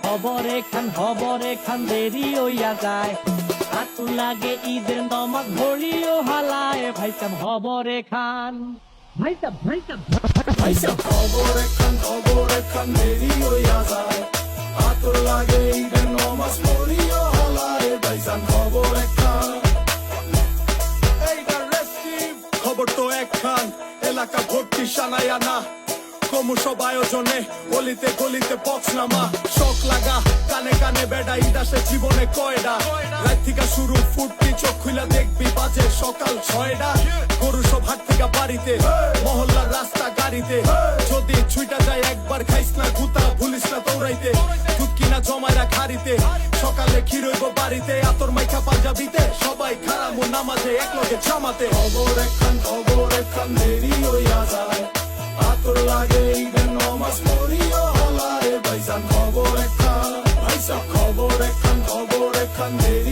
খবর এখান দেরি হইয়া যায় আতু লাগে ঈদের নমাজ ভরিও হালায় ভাইসাব খবর এখান ভাইসাব খবর এখান দেরি হইয়া যায় আতর লাগে ঈদের নমাজ পড়িও হালায় ভাইসাব খবর এখান এইটা রেস্টিভ খবর তো একখান এলাকা ভর্তি সানায়া না ক্রমশ আয়োজনে গলিতে গলিতে বক্স নামা শখ লাগা কানে কানে বেড়া ইদাসে জীবনে কয়ডা রাত থেকে শুরু ফুটতি চোখ খুলা দেখবি বাজে সকাল 6টা গরু সব হাট থেকে বাড়িতে মহল্লার রাস্তা গাড়িতে যদি ছুইটা যায় একবার খাইস না গুতা ভুলিস না দৌড়াইতে দুধ কিনা জমায়রা খারিতে সকালে ক্ষীরইব বাড়িতে আতর মাইখা পাঞ্জাবিতে সবাই খারামু নামাজে একলগে জামাতে খবর এখান দেরি হইয়া যায় আতর লাগে ঈদের নমাজ পড়িও হালায় ভাইসাব খবর এখান দেরি